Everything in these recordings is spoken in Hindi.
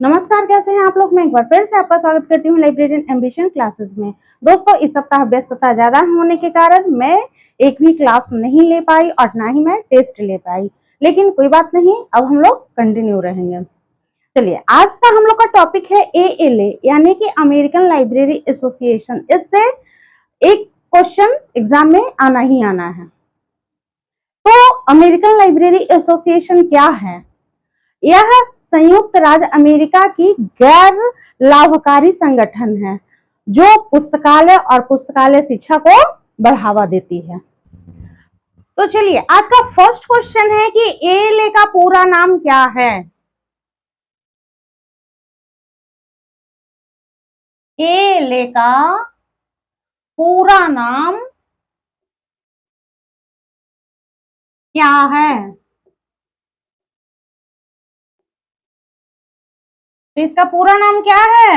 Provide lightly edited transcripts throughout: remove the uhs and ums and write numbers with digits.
नमस्कार, कैसे हैं आप लोग। मैं एक बार फिर से आपका स्वागत करती हूँ लाइब्रेरियन एम्बिशन क्लासेस में। दोस्तों, इस सप्ताह व्यस्तता ज्यादा होने के कारण मैं एक भी क्लास नहीं ले पाई और ना ही मैं टेस्ट ले पाई, लेकिन कोई बात नहीं, अब हम लोग कंटिन्यू रहेंगे। चलिए, आज का हम लोग का टॉपिक है ALA यानी कि अमेरिकन लाइब्रेरी एसोसिएशन। इससे एक क्वेश्चन एग्जाम में आना ही आना है। तो अमेरिकन लाइब्रेरी एसोसिएशन क्या है? यह संयुक्त राज्य अमेरिका की गैर लाभकारी संगठन है जो पुस्तकालय और पुस्तकालय शिक्षा को बढ़ावा देती है। तो चलिए, आज का फर्स्ट क्वेश्चन है कि ALA का पूरा नाम क्या है? ALA का पूरा नाम क्या है? तो इसका पूरा नाम क्या है?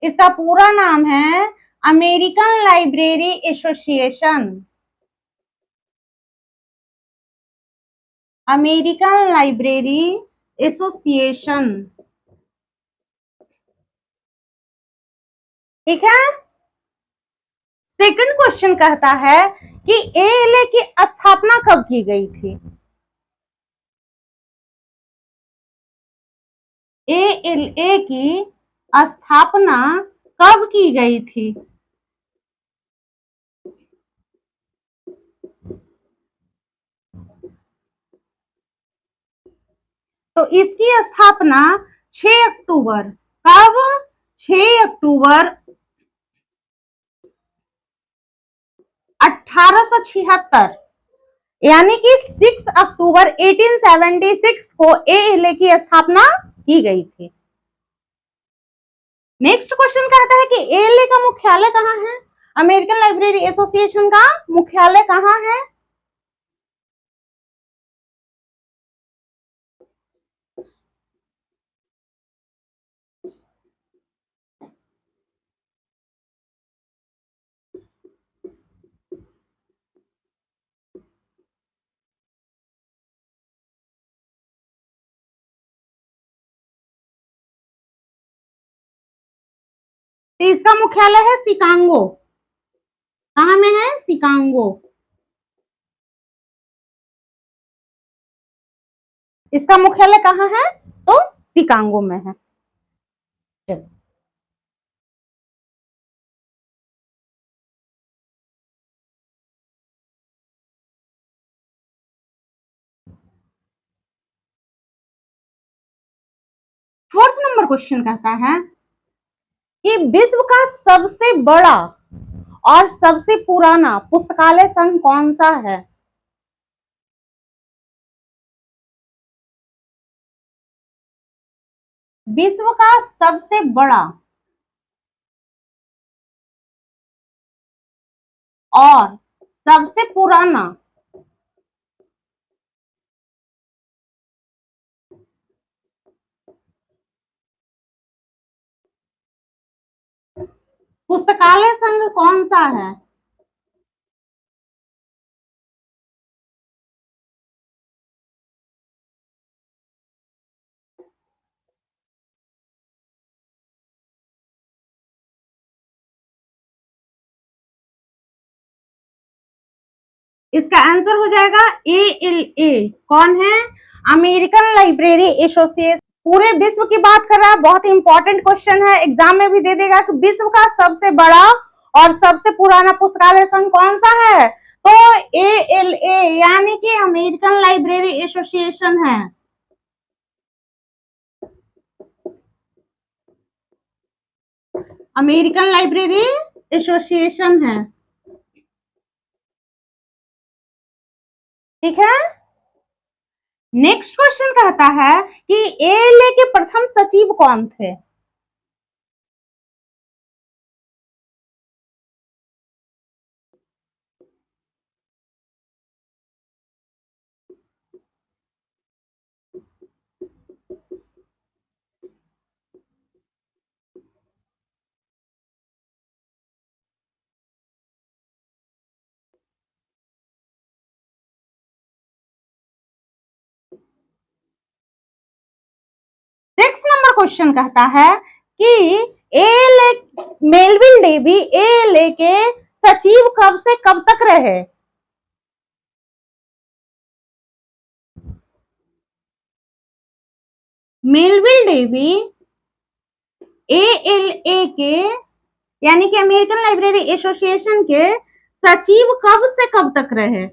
इसका पूरा नाम है American Library association. American Library association, ठीक है। सेकंड क्वेश्चन कहता है कि ALA की स्थापना कब की गई थी? ALA की स्थापना कब की गई थी? तो इसकी स्थापना 6 अक्टूबर, कब? 6 अक्टूबर 1876, यानी कि 6 अक्टूबर 1876 को ALA की स्थापना की गई थी। नेक्स्ट क्वेश्चन कहता है कि ALA का मुख्यालय कहाँ है? अमेरिकन लाइब्रेरी एसोसिएशन का मुख्यालय कहाँ है? तो इसका मुख्यालय है शिकागो। कहाँ में है? शिकागो। इसका मुख्यालय कहाँ है? तो शिकागो में है। चलो, फोर्थ नंबर क्वेश्चन कहता है कि विश्व का सबसे बड़ा और सबसे पुराना पुस्तकालय संघ कौन सा है? विश्व का सबसे बड़ा और सबसे पुराना पुस्तकालय संघ कौन सा है? इसका आंसर हो जाएगा ALA। कौन है? American Library association. पूरे विश्व की बात कर रहा है, बहुत इंपॉर्टेंट क्वेश्चन है, एग्जाम में भी दे देगा कि विश्व का सबसे बड़ा और सबसे पुराना पुस्तकालय संघ कौन सा है? तो ALA यानी कि अमेरिकन लाइब्रेरी एसोसिएशन है। अमेरिकन लाइब्रेरी एसोसिएशन है, ठीक है। नेक्स्ट क्वेश्चन कहता है कि ALA के प्रथम सचिव कौन थे? सिक्स नंबर क्वेश्चन कहता है कि एएलए मेलविल डेवी एएलए के सचिव कब से कब तक रहे? मेलविल डेवी एएलए के यानी कि अमेरिकन लाइब्रेरी एसोसिएशन के सचिव कब से कब तक रहे?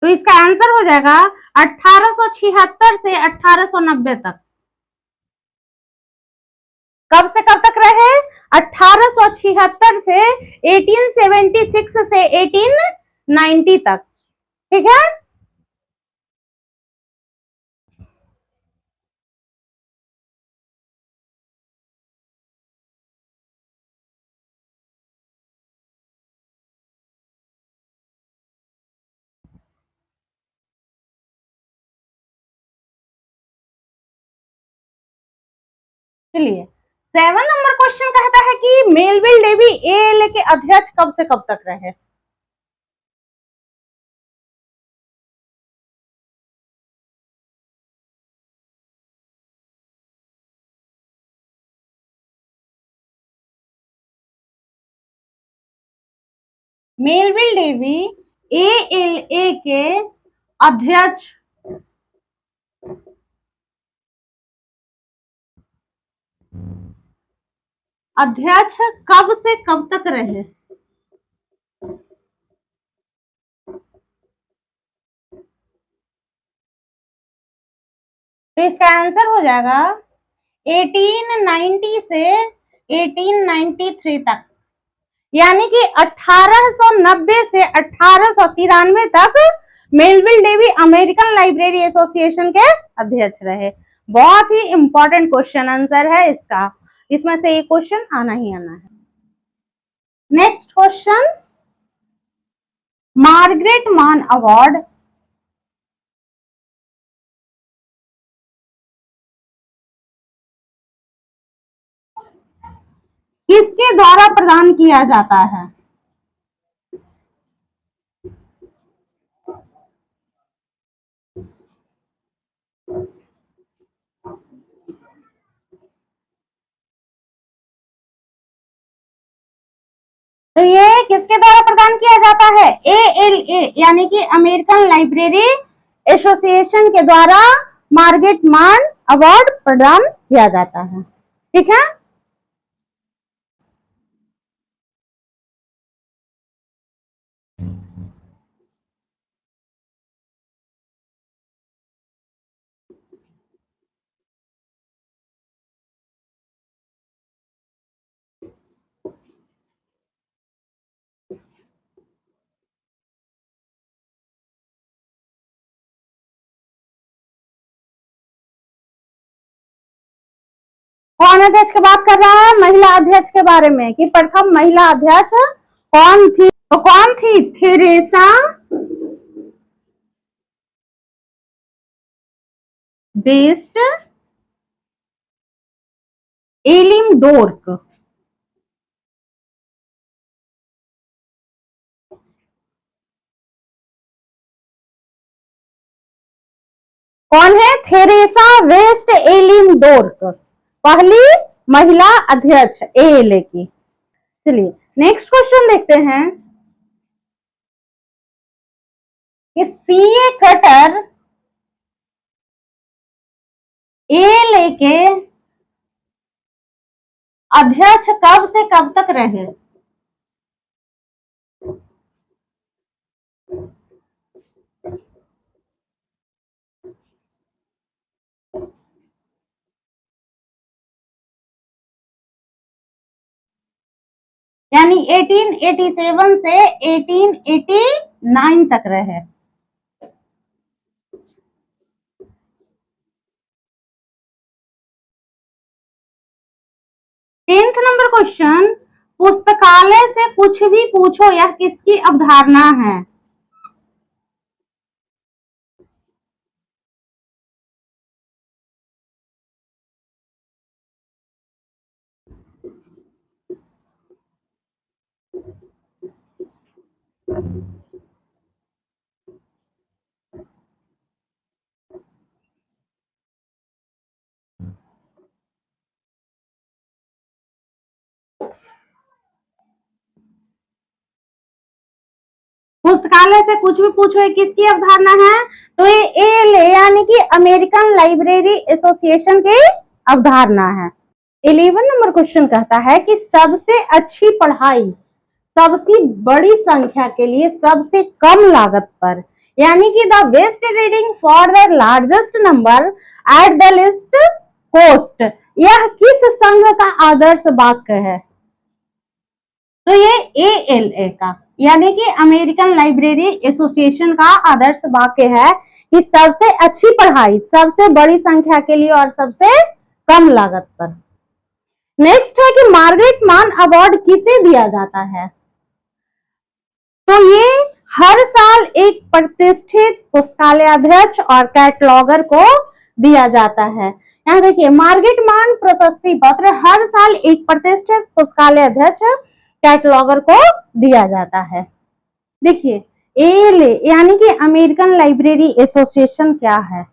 तो इसका आंसर हो जाएगा 1876 से 1890 तक। कब से कब तक रहे? 1876 से 1876 से 1890 तक। ठीक है, चलिए 7 नंबर क्वेश्चन कहता है कि मेलविल डेवी एएलए के अध्यक्ष कब से कब तक रहे? मेलविल डेवी एएलए के अध्यक्ष कब से कब तक रहे? तो इसका आंसर हो जाएगा 1890 से 1893 तक, यानी कि 1890 से 1893 तक Melvil Dewey American Library Association के अध्यक्ष रहे। बहुत ही इंपॉर्टेंट क्वेश्चन आंसर है इसका, इसमें से एक क्वेश्चन आना ही आना है। Next question, Margaret Mann award किसके द्वारा प्रदान किया जाता है? तो ये किसके द्वारा प्रदान किया जाता है? एएलए यानी कि अमेरिकन लाइब्रेरी एसोसिएशन के द्वारा मार्गरेट मान अवार्ड प्रदान किया जाता है। ठीक है, कौन अध्यक्ष की बात कर रहा है? महिला अध्यक्ष के बारे में कि प्रथम महिला अध्यक्ष कौन थी? तो कौन थी? Theresa Best Elmendorf. कौन है? थेरेसा वेस्ट एलिमडोर्क, पहली महिला अध्यक्ष एएलए की। चलिए नेक्स्ट क्वेश्चन देखते हैं कि सीए कटर एएलए के अध्यक्ष कब से कब तक रहे? यानी 1887 से 1889 तक रहे। 10th नंबर क्वेश्चन, पुस्तकालय से कुछ भी पूछो यह किसकी अवधारणा है? पुस्तकालय से कुछ भी पूछो, ये किसकी अवधारणा है? तो ये एएलए यानी कि अमेरिकन लाइब्रेरी एसोसिएशन की अवधारणा है। 11 नंबर क्वेश्चन कहता है कि सबसे अच्छी पढ़ाई सबसे बड़ी संख्या के लिए सबसे कम लागत पर, यानी कि the best reading for the largest number at the list cost, यह किस संघ का आदर्श वाक्य है? तो ये एएलए का यानी कि अमेरिकन लाइब्रेरी एसोसिएशन का आदर्श वाक्य है कि सबसे अच्छी पढ़ाई सबसे बड़ी संख्या के लिए और सबसे कम लागत पर। नेक्स्ट है कि मार्गरेट मान अवार्ड किसे दिया जाता है? तो ये हर साल एक प्रतिष्ठित पुस्तकालय अध्यक्ष और कैटलॉगर को दिया जाता है। यहाँ देखिए, मार्गरेट मान प्रशस्ति पत्र हर साल एक प्रतिष्ठित पुस्तकालय अध्यक्ष कैटलॉगर को दिया जाता है। देखिए, एएलए यानी कि अमेरिकन लाइब्रेरी एसोसिएशन क्या है?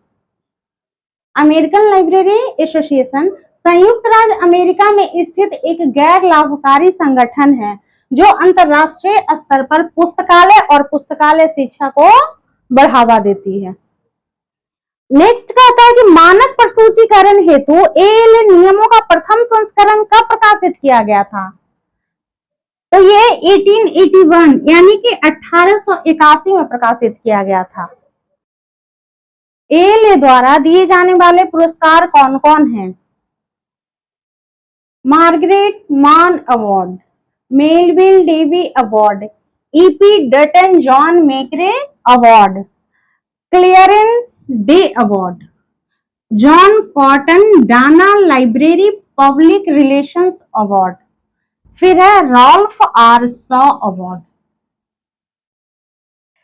अमेरिकन लाइब्रेरी एसोसिएशन संयुक्त राज्य अमेरिका में स्थित एक गैर लाभकारी संगठन है जो अंतरराष्ट्रीय स्तर पर पुस्तकालय और पुस्तकालय शिक्षा को बढ़ावा देती है। नेक्स्ट कहता है कि मानक प्रसूचीकरण हेतु एएलए नियमों का प्रथम संस्करण कब प्रकाशित किया गया था? तो ये 1881 यानी कि 1881 में प्रकाशित किया गया था। एएलए द्वारा दिए जाने वाले पुरस्कार कौन कौन हैं? Margaret Mann award, Melvil Dewey award, EP Dutton John Macrae award, Clarence Day award, John Cotton Dana library public relations award, फिर है रॉल्फ आर शॉ अवार्ड।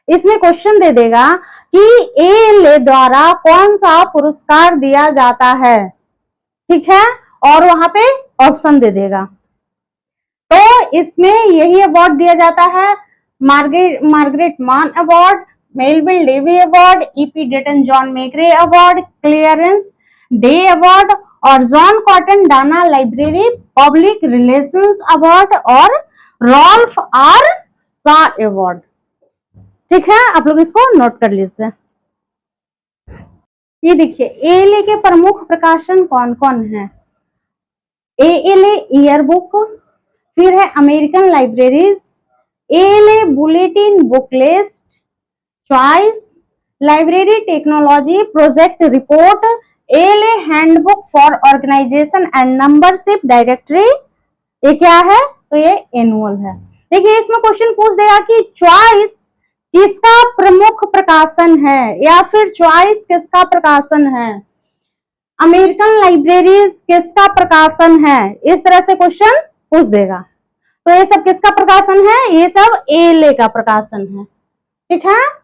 इसमें क्वेश्चन दे देगा कि एएलए द्वारा कौन सा पुरस्कार दिया जाता है, ठीक है, और वहां पे ऑप्शन दे देगा। तो इसमें यही अवार्ड दिया जाता है, Margaret Mann award, Melvil Dewey award, EP Dutton John Macrae award, Clarence Day award और John Cotton Dana library public relations award और रॉल्फ आर शॉ अवार्ड। ठीक है, आप लोग इसको नोट कर लीजिए। ये देखिए, एएलए के प्रमुख प्रकाशन कौन कौन है? एएलए ईयर बुक, फिर है American libraries, ALA bulletin booklist, choice, library technology project report, ALA handbook for organization and membership directory. ये क्या है? तो ये एनुअल है। देखिए, इसमें क्वेश्चन पूछ देगा कि चॉइस किसका प्रमुख प्रकाशन है या फिर चॉइस किसका प्रकाशन है, अमेरिकन लाइब्रेरीज किसका प्रकाशन है, इस तरह से क्वेश्चन पूछ देगा। तो ये सब किसका प्रकाशन है? ये सब एएलए का प्रकाशन है। ठीक है।